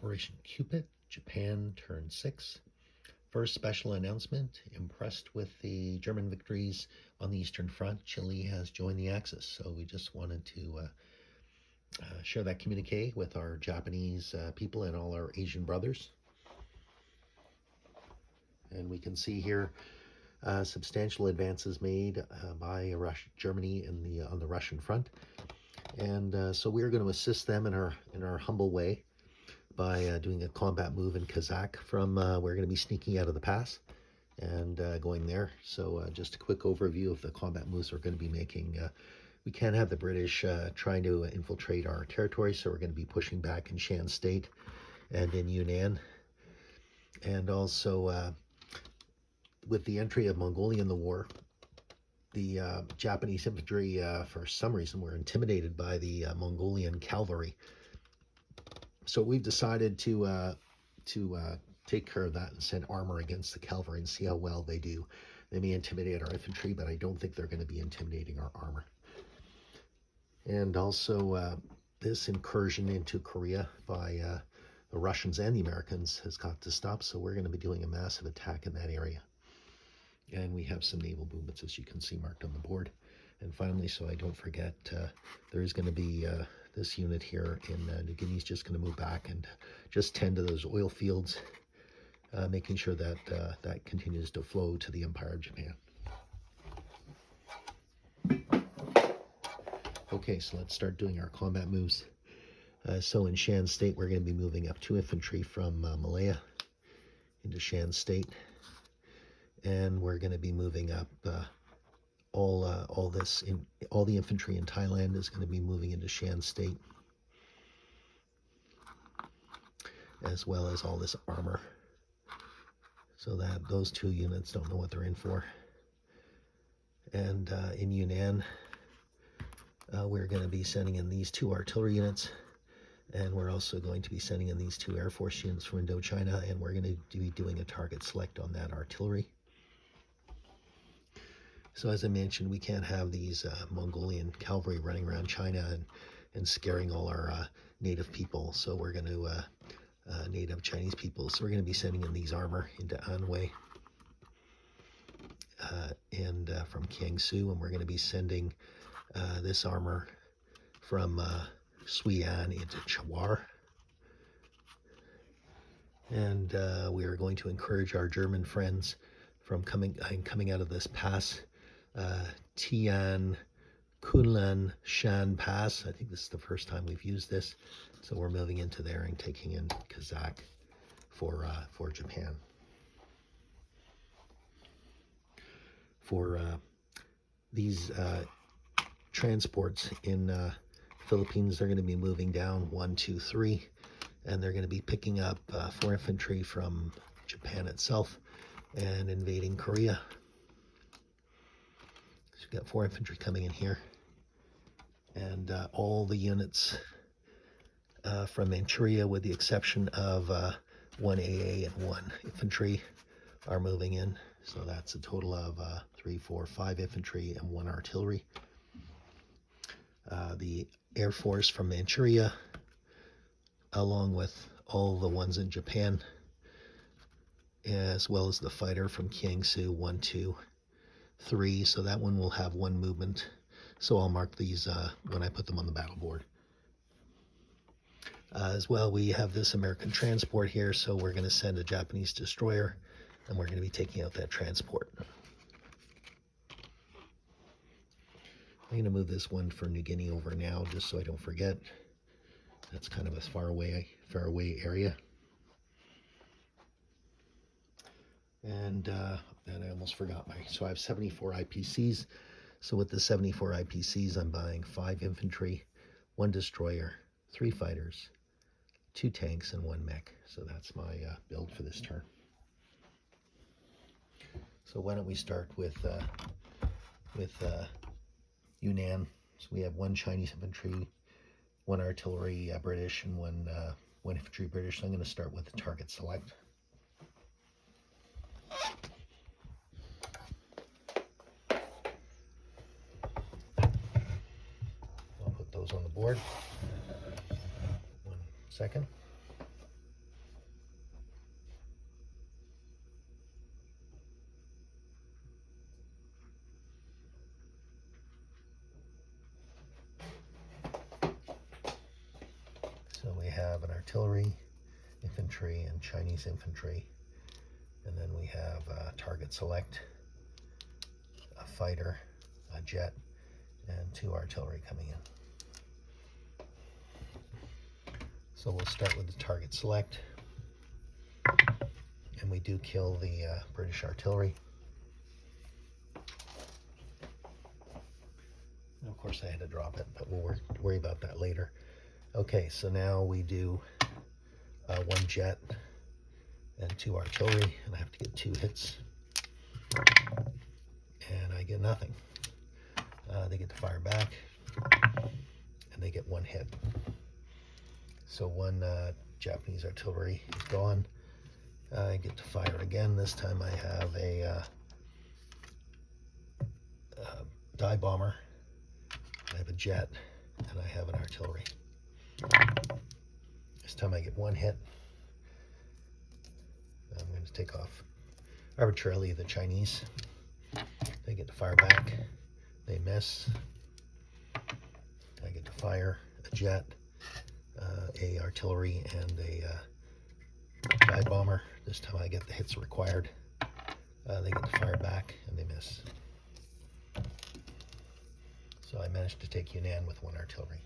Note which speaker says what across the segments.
Speaker 1: Operation Cupid, Japan turned 6. First special announcement, impressed with the German victories on the Eastern Front, Chile has joined the Axis. So we just wanted to share that communique with our Japanese people and all our Asian brothers. And we can see here substantial advances made by Germany on the Russian front. And so we're going to assist them in our humble way by doing a combat move in Kazakh from we're going to be sneaking out of the pass and going there. So just a quick overview of the combat moves we're going to be making. We can't have the British trying to infiltrate our territory, so we're going to be pushing back in Shan State and in Yunnan. And also with the entry of Mongolia in the war, the Japanese infantry, for some reason, were intimidated by the Mongolian cavalry. So we've decided to take care of that and send armor against the cavalry and see how well they do. They may intimidate our infantry, but I don't think they're going to be intimidating our armor. And also this incursion into Korea by the Russians and the Americans has got to stop. So we're going to be doing a massive attack in that area. And we have some naval movements, as you can see, marked on the board. And finally, so I don't forget, there is going to be this unit here in New Guinea is just going to move back and just tend to those oil fields, making sure that that continues to flow to the Empire of Japan. Okay, so let's start doing our combat moves. So in Shan State, we're going to be moving up 2 infantry from Malaya into Shan State. And we're going to be moving up all the infantry in Thailand is going to be moving into Shan State, as well as all this armor, so that those 2 units don't know what they're in for. And in Yunnan, we're going to be sending in these 2 artillery units, and we're also going to be sending in these 2 Air Force units from Indochina, and we're going to be doing a target select on that artillery. So as I mentioned, we can't have these Mongolian cavalry running around China and scaring all our native people. So we're going to, native Chinese people. So we're going to be sending in these armor into Anhui and from Kiangsu. And we're going to be sending this armor from Suian into Chawar. And we are going to encourage our German friends from coming out of this pass, Tian Kunlan Shan Pass. I think this is the first time we've used this, so we're moving into there and taking in Kazakh for Japan. For these transports in Philippines, they're going to be moving down 1, 2, 3, and they're going to be picking up 4 infantry from Japan itself and invading Korea. So we've got 4 infantry coming in here, and all the units from Manchuria, with the exception of 1 AA and 1 infantry, are moving in. So that's a total of 3, 4, 5 infantry and 1 artillery. The Air Force from Manchuria, along with all the ones in Japan, as well as the fighter from Kiangsu, 1, 2, 3. So that one will have 1 movement. So I'll mark these when I put them on the battle board. As well, we have this American transport here, so we're going to send a Japanese destroyer, and we're going to be taking out that transport. I'm going to move this one for New Guinea over now, just so I don't forget. That's kind of a far away area. And I almost forgot so I have 74 IPCs. So with the 74 IPCs, I'm buying 5 infantry, 1 destroyer, 3 fighters, 2 tanks, and 1 mech. So that's my build for this turn. So why don't we start with Yunnan. So we have 1 Chinese infantry, 1 artillery British, and 1 infantry British. So I'm going to start with the target select. I'll put those on the board. 1 second. have an artillery, infantry, and Chinese infantry. And then we have target select, a fighter, a jet, and 2 artillery coming in. So we'll start with the target select, and we do kill the British artillery. And of course I had to drop it, but we'll worry about that later. Okay, so now we do 1 jet and 2 artillery, and I have to get 2 hits, and I get nothing. They get to fire back, and they get 1 hit. So 1 Japanese artillery is gone. I get to fire again. This time I have a dive bomber, I have a jet, and I have an artillery. This time I get 1 hit. I'm going to take off arbitrarily the Chinese. They get to fire back. They miss. I get to fire a jet, a artillery, and a dive bomber. This time I get the hits required. They get to fire back, and they miss. So I managed to take Yunnan with 1 artillery.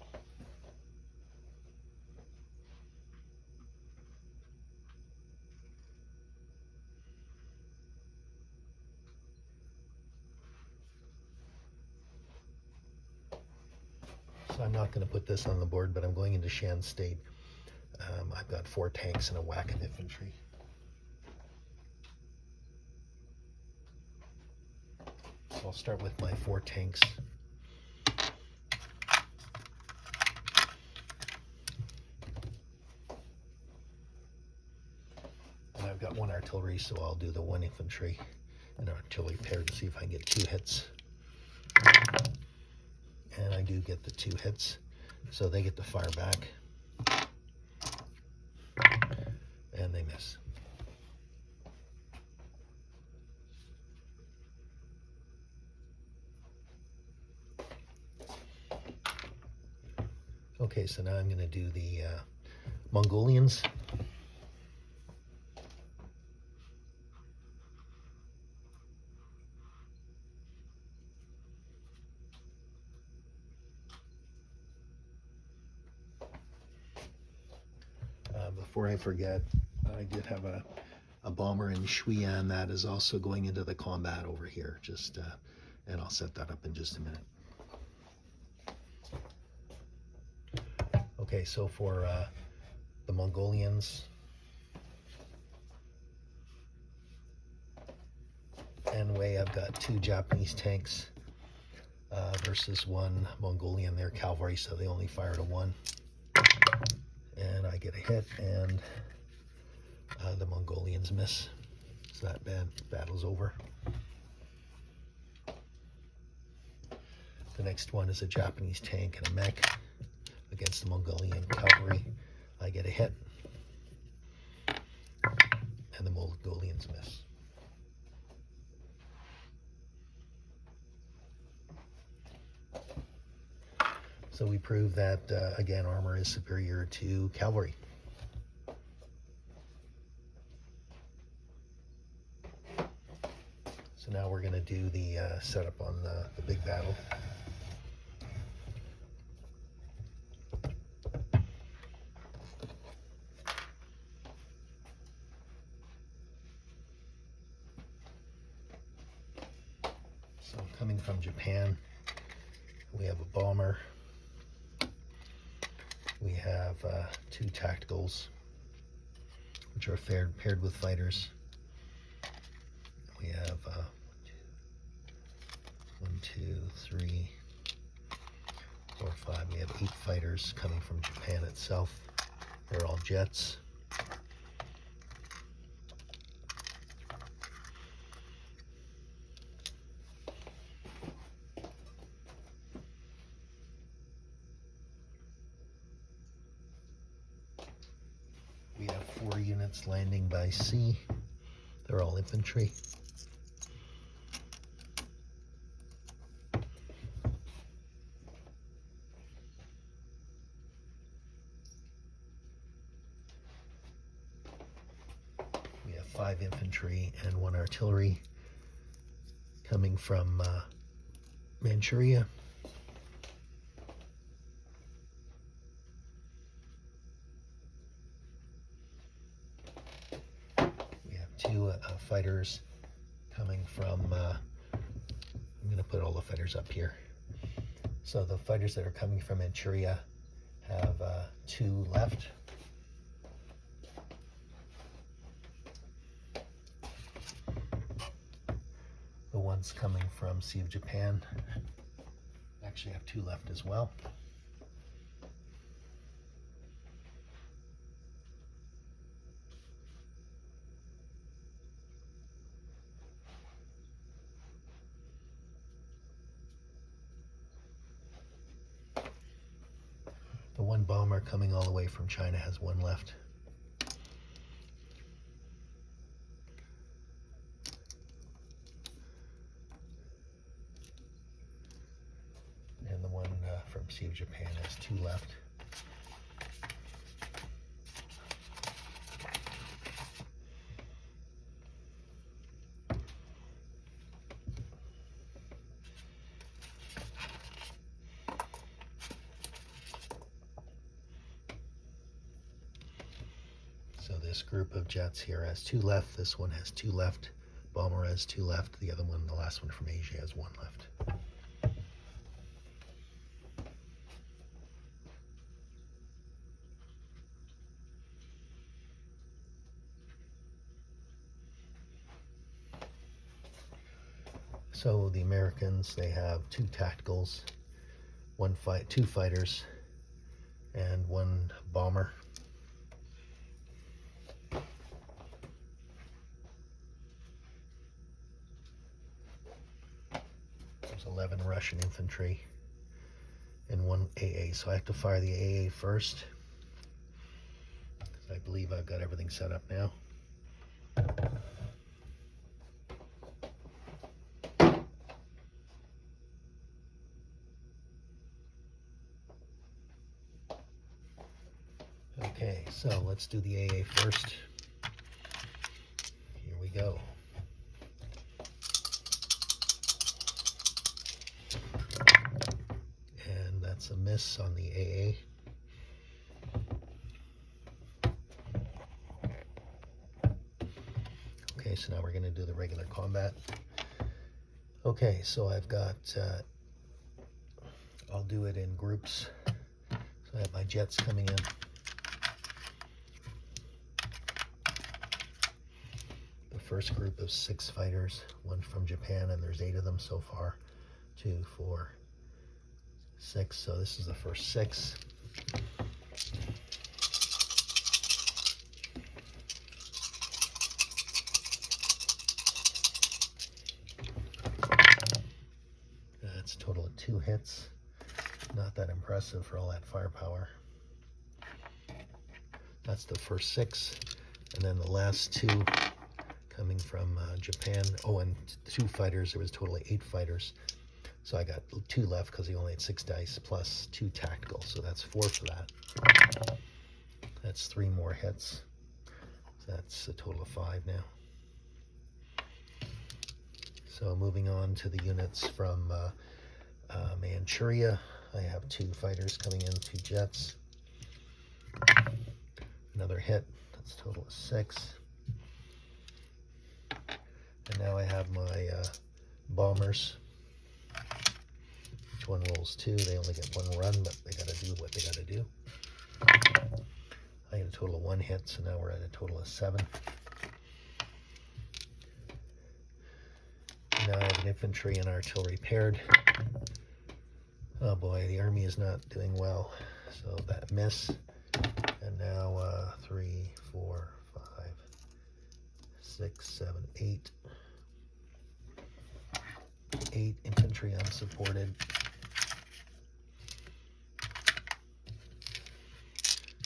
Speaker 1: So I'm not going to put this on the board, but I'm going into Shan State. I've got 4 tanks and a whack of infantry. So I'll start with my 4 tanks. And I've got 1 artillery, so I'll do the 1 infantry and artillery pair to see if I can get 2 hits. And I do get the 2 hits, so they get to fire back, and they miss. Okay, so now I'm going to do the Mongolians. Before I forget, I did have a bomber in Shuyan that is also going into the combat over here. And I'll set that up in just a minute. Okay, so for the Mongolians, Anway, I've got 2 Japanese tanks versus 1 Mongolian. They're cavalry, so they only fire to 1. And I get a hit, and the Mongolians miss. So that battle's over. The next one is a Japanese tank and a mech against the Mongolian cavalry. I get a hit, and the Mongolians miss. So we prove that, again, armor is superior to cavalry. So now we're going to do the setup on the big battle. So coming from Japan, we have a bomber. We have 2 tacticals, which are paired with fighters. We have 1, 2, 3, 4, 5. We have 8 fighters coming from Japan itself. They're all jets. We have 4 units landing by sea. They're all infantry. 5 infantry and 1 artillery coming from Manchuria. We have 2 fighters coming from, I'm going to put all the fighters up here. So the fighters that are coming from Manchuria have 2 left. The ones coming from Sea of Japan actually have 2 left as well. The 1 bomber coming all the way from China has 1 left. And the one from Sea of Japan has 2 left. So this group of jets here has 2 left. This one has 2 left. Bomber has 2 left. The other one, the last one from Asia, has 1 left. So the Americans, they have 2 tacticals, 2 fighters, and 1 bomber. There's 11 Russian infantry and 1 AA. So I have to fire the AA first, because I believe I've got everything set up now. Okay, so let's do the AA first. Here we go. And that's a miss on the AA. Okay, so now we're going to do the regular combat. Okay, so I've got, I'll do it in groups. So I have my jets coming in. The first group of 6 fighters, 1 from Japan, and there's 8 of them so far. 2, 4, 6. So this is the first 6. That's a total of 2 hits. Not that impressive for all that firepower. That's the first 6. And then the last 2 coming from Japan. Oh, and 2 fighters. There was a total of 8 fighters. So I got 2 left because he only had 6 dice plus 2 tactical. So that's 4 for that. That's 3 more hits. So that's a total of 5 now. So moving on to the units from Manchuria. I have 2 fighters coming in, 2 jets. Another hit. That's a total of 6. And now I have my bombers. Each one rolls 2. They only get 1 run, but they got to do what they got to do. I get a total of 1 hit, so now we're at a total of 7. And now I have an infantry and artillery paired. Oh boy, the army is not doing well. So that miss. And now 3, 4, 5, 6, 7, 8. 8 infantry unsupported.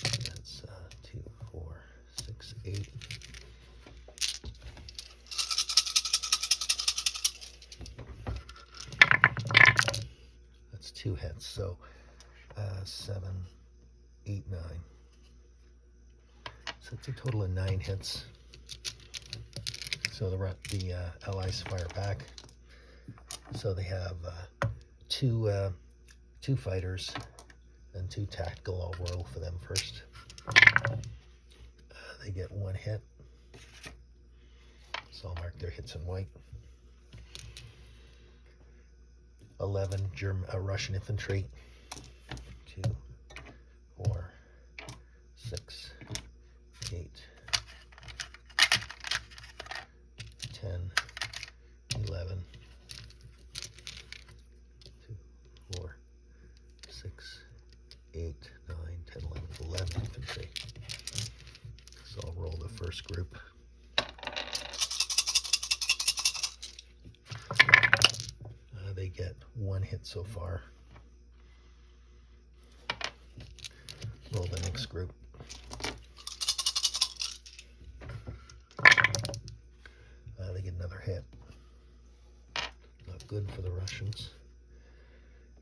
Speaker 1: That's 2, 4, 6, 8. That's 2 hits. So 7, 8, 9. So it's a total of 9 hits. So the Allies fire back. So they have two fighters and two tactical. I'll roll for them first. They get one hit. So I'll mark their hits in white. 11 Russian infantry. 2, 4, 6, 8, 10, 11, 2, 4, 6, 8, 9, 10, 11 infantry. So I'll roll the first group. They get one hit so far. Roll the next group. They get another hit. Not good for the Russians.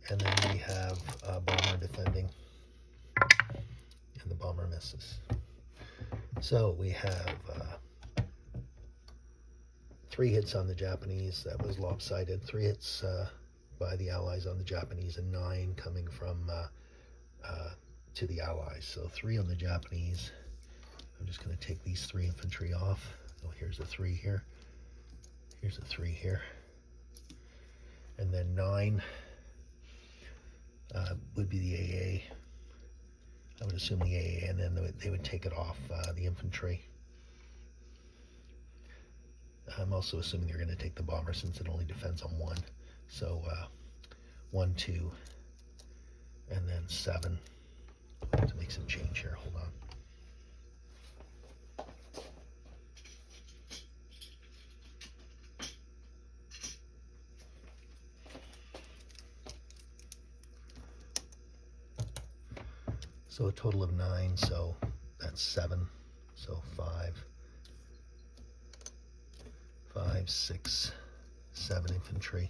Speaker 1: And then we have a bomber defending, and the bomber misses. So we have 3 hits on the Japanese. That was lopsided. 3 hits by the Allies on the Japanese, and 9 coming from to the Allies. So 3 on the Japanese. I'm just going to take these 3 infantry off. Oh, here's a 3 here. Here's a 3 here. And then 9 would be the AA. I would assume the AA, and then they would take it off the infantry. I'm also assuming they're going to take the bomber since it only defends on 1. So 1, 2, and then 7. I have to make some change here. Hold on. So a total of 9, so that's 7. So 5, 6, 7 infantry.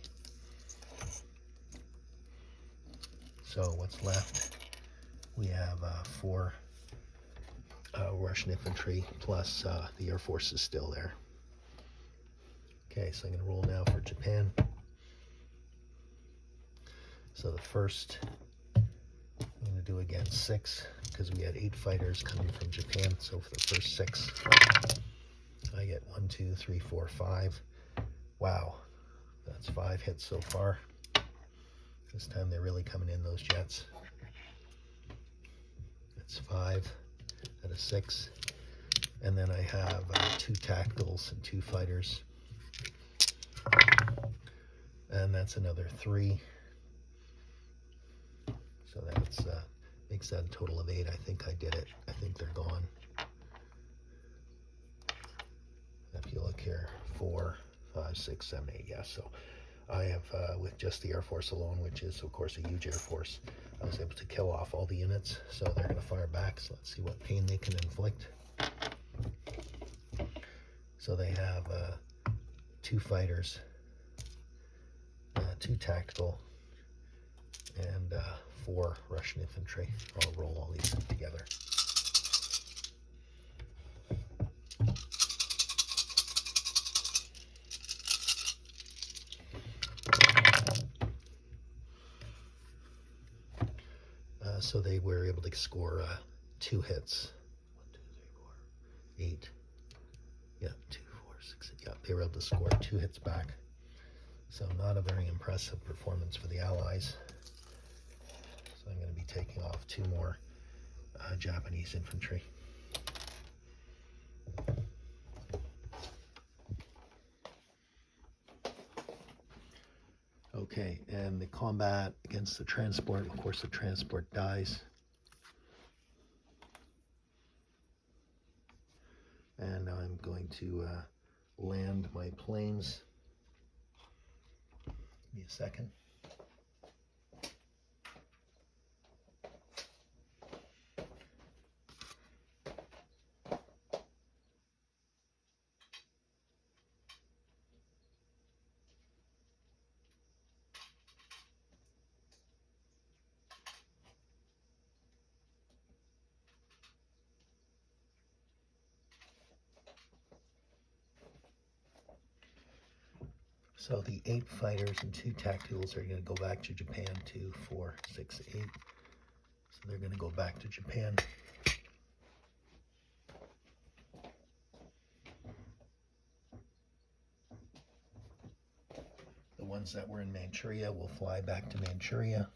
Speaker 1: So what's left? We have 4 Russian infantry, plus the Air Force is still there. Okay, so I'm going to roll now for Japan. So the first, I'm going to do again 6, because we had 8 fighters coming from Japan. So for the first 6, I get 1, 2, 3, 4, 5. Wow, that's 5 hits so far. This time they're really coming in, those jets. That's 5 out of 6. And then I have 2 tacticals and 2 fighters. And that's another 3. So that's makes that a total of 8. I think I did it. I think they're gone. If you look here, 4, 5, 6, 7, 8. Yeah, so I have, with just the Air Force alone, which is, of course, a huge Air Force, I was able to kill off all the units. So they're going to fire back. So let's see what pain they can inflict. So they have 2 fighters, 2 tactical, and 4 Russian infantry. I'll roll all these together. So they were able to score 2 hits. 1, 2, 3, 4, 8. Yeah, 2, 4, 6. Yeah, they were able to score 2 hits back. So not a very impressive performance for the Allies. So I'm going to be taking off 2 more Japanese infantry. Okay, and the combat against the transport, of course the transport dies. And now I'm going to land my planes. Give me a second. So the 8 fighters and 2 tacticals are going to go back to Japan. 2, 4, 6, 8. So they're going to go back to Japan. The ones that were in Manchuria will fly back to Manchuria.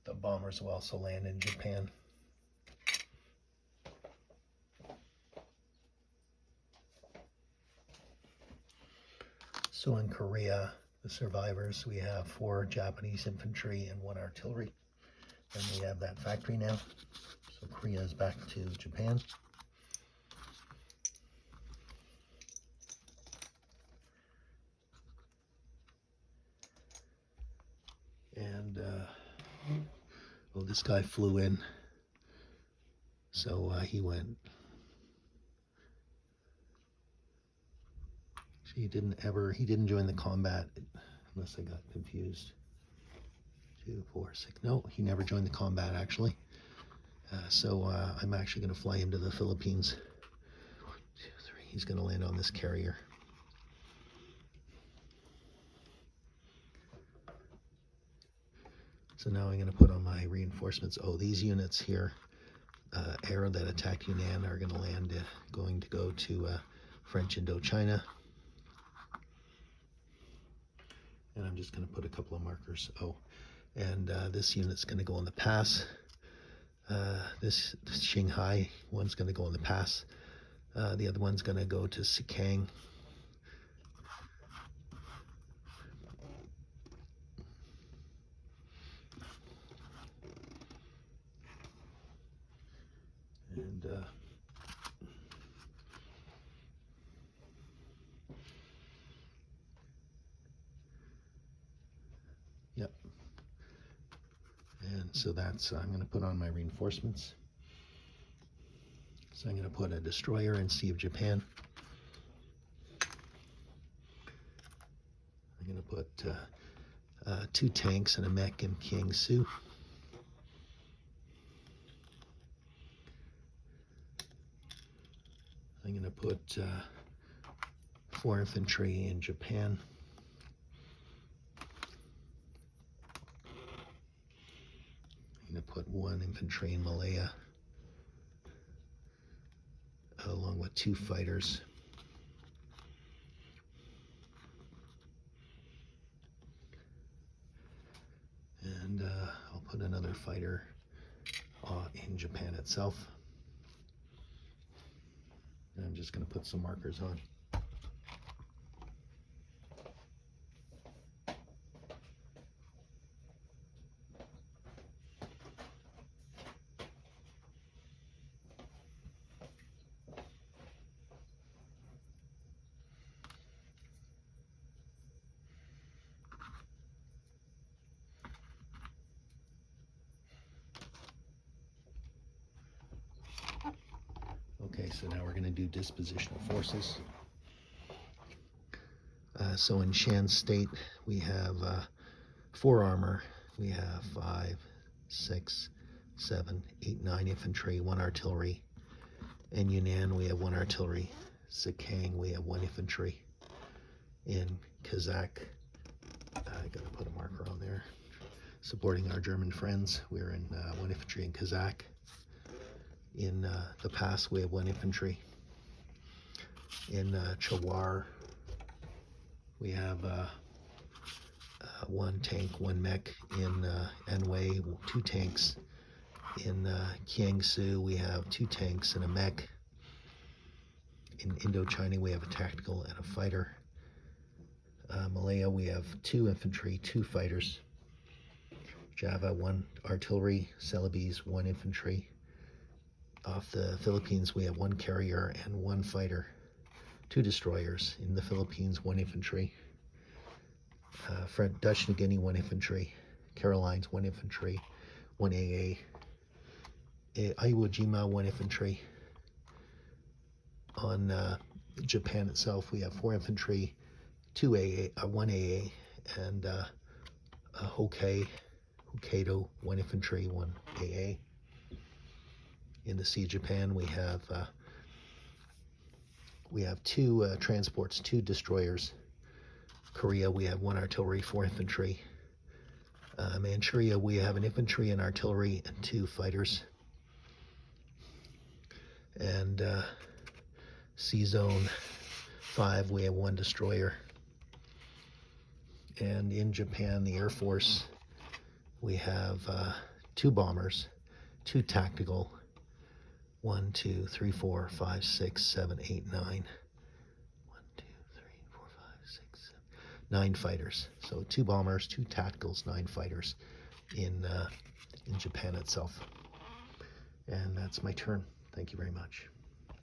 Speaker 1: The bombers will also land in Japan. So in Korea, the survivors, we have 4 Japanese infantry and 1 artillery. And we have that factory now. So Korea is back to Japan. And, well, this guy flew in. So he went. He didn't join the combat, unless I got confused. 2, 4, 6. No, he never joined the combat, actually. So I'm actually going to fly him to the Philippines. 1, 2, 3. He's going to land on this carrier. So now I'm going to put on my reinforcements. Oh, these units here, air that attacked Yunnan, are going to land, going to go to French Indochina. And I'm just going to put a couple of markers. Oh, and this unit's going to go in the pass. This Shanghai one's going to go in the pass. The other one's going to go to Sikang. And yep. And so that's, I'm going to put on my reinforcements. So I'm going to put a destroyer in Sea of Japan. I'm going to put 2 tanks and a mech in Kiangsu. I'm going to put 4 infantry in Japan. I'm going to put 1 infantry in Malaya, along with 2 fighters. And I'll put another fighter in Japan itself. And I'm just going to put some markers on. Okay, so now we're going to do disposition of forces. So in Shan State, we have 4 armor. We have 5, 6, 7, 8, 9 infantry, 1 artillery. In Yunnan, we have 1 artillery. Sikang, we have 1 infantry. In Kazakh, I got to put a marker on there. Supporting our German friends, we're in 1 infantry in Kazakh. In the pass, we have 1 infantry. In Chawar, we have 1 tank, 1 mech. In Anhui, 2 tanks. In Kiangsu, we have 2 tanks and a mech. In Indochina, we have a tactical and a fighter. Malaya, we have 2 infantry, 2 fighters. Java, 1 artillery. Celebes, 1 infantry. Off the Philippines, we have 1 carrier and 1 fighter, 2 destroyers. In the Philippines, 1 infantry. Dutch New Guinea, 1 infantry. Carolines, 1 infantry, 1 AA. Iwo Jima, 1 infantry. On Japan itself, we have 4 infantry, 2 AA, 1 AA, and Hokkaido, 1 infantry, 1 AA. in the Sea of Japan. We have two transports, two destroyers. Korea, we have one artillery, four infantry. Manchuria, we have an infantry and artillery and two fighters. And Sea Zone 5, we have one destroyer. And in Japan, the Air Force, we have two bombers, two tactical, 1, 2, 3, 4, 5, 6, 7, 8, 9. 1, 2, 3, 4, 5, 6, 7, 9 fighters. So two bombers, two tacticals, 9 fighters in Japan itself. And that's my turn. Thank you very much.